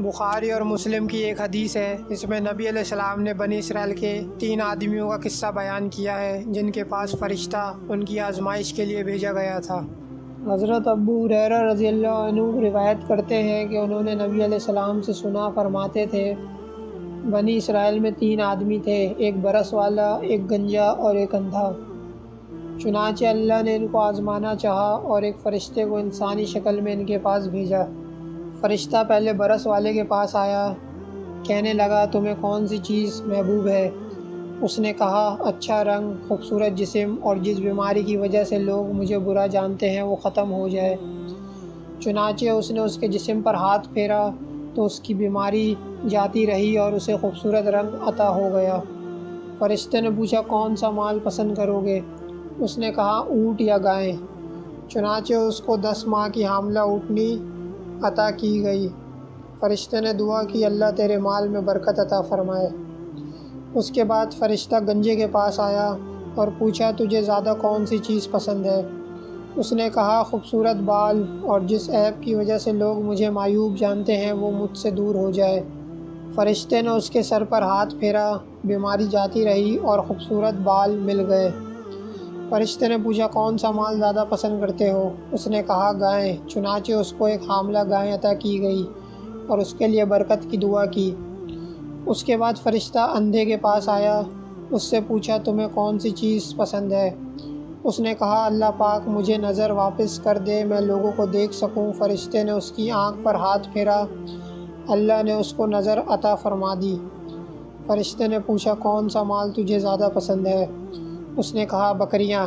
بخاری اور مسلم کی ایک حدیث ہے، اس میں نبی علیہ السلام نے بنی اسرائیل کے 3 آدمیوں کا قصہ بیان کیا ہے جن کے پاس فرشتہ ان کی آزمائش کے لیے بھیجا گیا تھا۔ حضرت ابو ہریرہ رضی اللہ عنہ روایت کرتے ہیں کہ انہوں نے نبی علیہ السلام سے سنا، فرماتے تھے بنی اسرائیل میں 3 آدمی تھے، ایک برس والا، ایک گنجا اور ایک اندھا۔ چنانچہ اللہ نے ان کو آزمانا چاہا اور ایک فرشتے کو انسانی شکل میں ان کے پاس بھیجا۔ فرشتہ پہلے برس والے کے پاس آیا، کہنے لگا تمہیں کون سی چیز محبوب ہے؟ اس نے کہا اچھا رنگ، خوبصورت جسم اور جس بیماری کی وجہ سے لوگ مجھے برا جانتے ہیں وہ ختم ہو جائے۔ چنانچہ اس نے اس کے جسم پر ہاتھ پھیرا تو اس کی بیماری جاتی رہی اور اسے خوبصورت رنگ عطا ہو گیا۔ فرشتے نے پوچھا کون سا مال پسند کرو گے؟ اس نے کہا اونٹ یا گائیں۔ چنانچہ اس کو 10 ماہ کی حاملہ اونٹنی عطا کی گئی۔ فرشتے نے دعا کی اللہ تیرے مال میں برکت عطا فرمائے۔ اس کے بعد فرشتہ گنجے کے پاس آیا اور پوچھا تجھے زیادہ کون سی چیز پسند ہے؟ اس نے کہا خوبصورت بال اور جس عیب کی وجہ سے لوگ مجھے معیوب جانتے ہیں وہ مجھ سے دور ہو جائے۔ فرشتے نے اس کے سر پر ہاتھ پھیرا، بیماری جاتی رہی اور خوبصورت بال مل گئے۔ فرشتے نے پوچھا کون سا مال زیادہ پسند کرتے ہو؟ اس نے کہا گائیں۔ چنانچہ اس کو ایک حاملہ گائے عطا کی گئی اور اس کے لیے برکت کی دعا کی۔ اس کے بعد فرشتہ اندھے کے پاس آیا، اس سے پوچھا تمہیں کون سی چیز پسند ہے؟ اس نے کہا اللہ پاک مجھے نظر واپس کر دے، میں لوگوں کو دیکھ سکوں۔ فرشتے نے اس کی آنکھ پر ہاتھ پھیرا، اللہ نے اس کو نظر عطا فرما دی۔ فرشتے نے پوچھا کون سا مال تجھے زیادہ پسند ہے؟ اس نے کہا بکریاں۔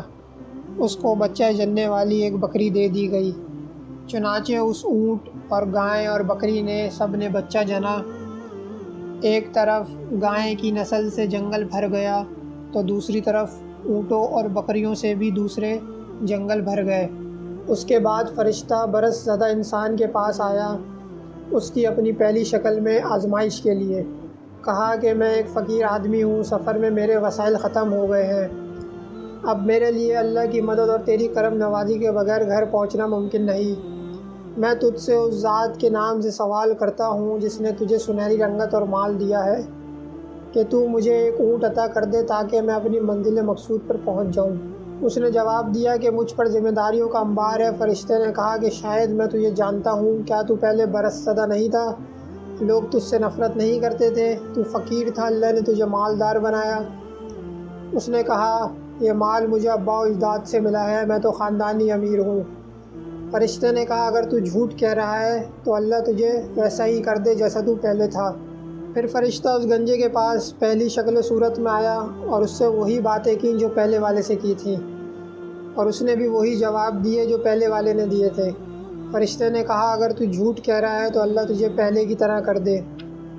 اس کو بچہ جننے والی ایک بکری دے دی گئی۔ چنانچہ اس اونٹ اور گائے اور بکری نے سب نے بچہ جنا۔ ایک طرف گائے کی نسل سے جنگل بھر گیا تو دوسری طرف اونٹوں اور بکریوں سے بھی دوسرے جنگل بھر گئے۔ اس کے بعد فرشتہ برس زدہ انسان کے پاس آیا، اس کی اپنی پہلی شکل میں آزمائش کے لیے۔ کہا کہ میں ایک فقیر آدمی ہوں، سفر میں میرے وسائل ختم ہو گئے ہیں، اب میرے لیے اللہ کی مدد اور تیری کرم نوازی کے بغیر گھر پہنچنا ممکن نہیں۔ میں تجھ سے اس ذات کے نام سے سوال کرتا ہوں جس نے تجھے سنہری رنگت اور مال دیا ہے کہ تو مجھے ایک اونٹ عطا کر دے تاکہ میں اپنی منزل مقصود پر پہنچ جاؤں۔ اس نے جواب دیا کہ مجھ پر ذمہ داریوں کا انبار ہے۔ فرشتے نے کہا کہ شاید میں تجھے جانتا ہوں، کیا تو پہلے برس زدہ نہیں تھا؟ لوگ تجھ سے نفرت نہیں کرتے تھے؟ تو فقیر تھا، اللہ نے تجھے مالدار بنایا۔ اس نے کہا یہ مال مجھے ابا و اجداد سے ملا ہے، میں تو خاندانی امیر ہوں۔ فرشتے نے کہا اگر تو جھوٹ کہہ رہا ہے تو اللہ تجھے ویسا ہی کر دے جیسا تو پہلے تھا۔ پھر فرشتہ اس گنجے کے پاس پہلی شکل و صورت میں آیا اور اس سے وہی باتیں کیں جو پہلے والے سے کی تھیں، اور اس نے بھی وہی جواب دیے جو پہلے والے نے دیے تھے۔ فرشتے نے کہا اگر تو جھوٹ کہہ رہا ہے تو اللہ تجھے پہلے کی طرح کر دے۔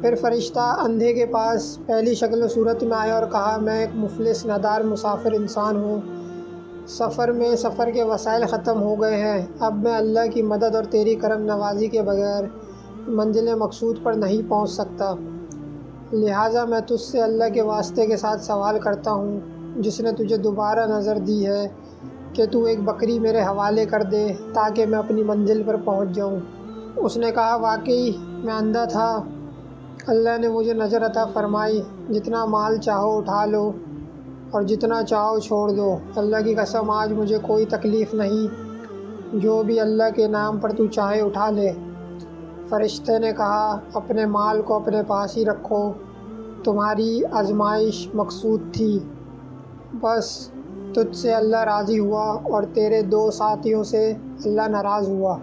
پھر فرشتہ اندھے کے پاس پہلی شکل و صورت میں آیا اور کہا میں ایک مفلس نادار مسافر انسان ہوں، سفر کے وسائل ختم ہو گئے ہیں، اب میں اللہ کی مدد اور تیری کرم نوازی کے بغیر منزل مقصود پر نہیں پہنچ سکتا، لہٰذا میں تجھ سے اللہ کے واسطے کے ساتھ سوال کرتا ہوں جس نے تجھے دوبارہ نظر دی ہے کہ تو ایک بکری میرے حوالے کر دے تاکہ میں اپنی منزل پر پہنچ جاؤں۔ اس نے کہا واقعی میں اندھا تھا، اللہ نے مجھے نظر عطا فرمائی، جتنا مال چاہو اٹھا لو اور جتنا چاہو چھوڑ دو، اللہ کی قسم آج مجھے کوئی تکلیف نہیں، جو بھی اللہ کے نام پر تو چاہے اٹھا لے۔ فرشتے نے کہا اپنے مال کو اپنے پاس ہی رکھو، تمہاری آزمائش مقصود تھی، بس تجھ سے اللہ راضی ہوا اور تیرے 2 ساتھیوں سے اللہ ناراض ہوا۔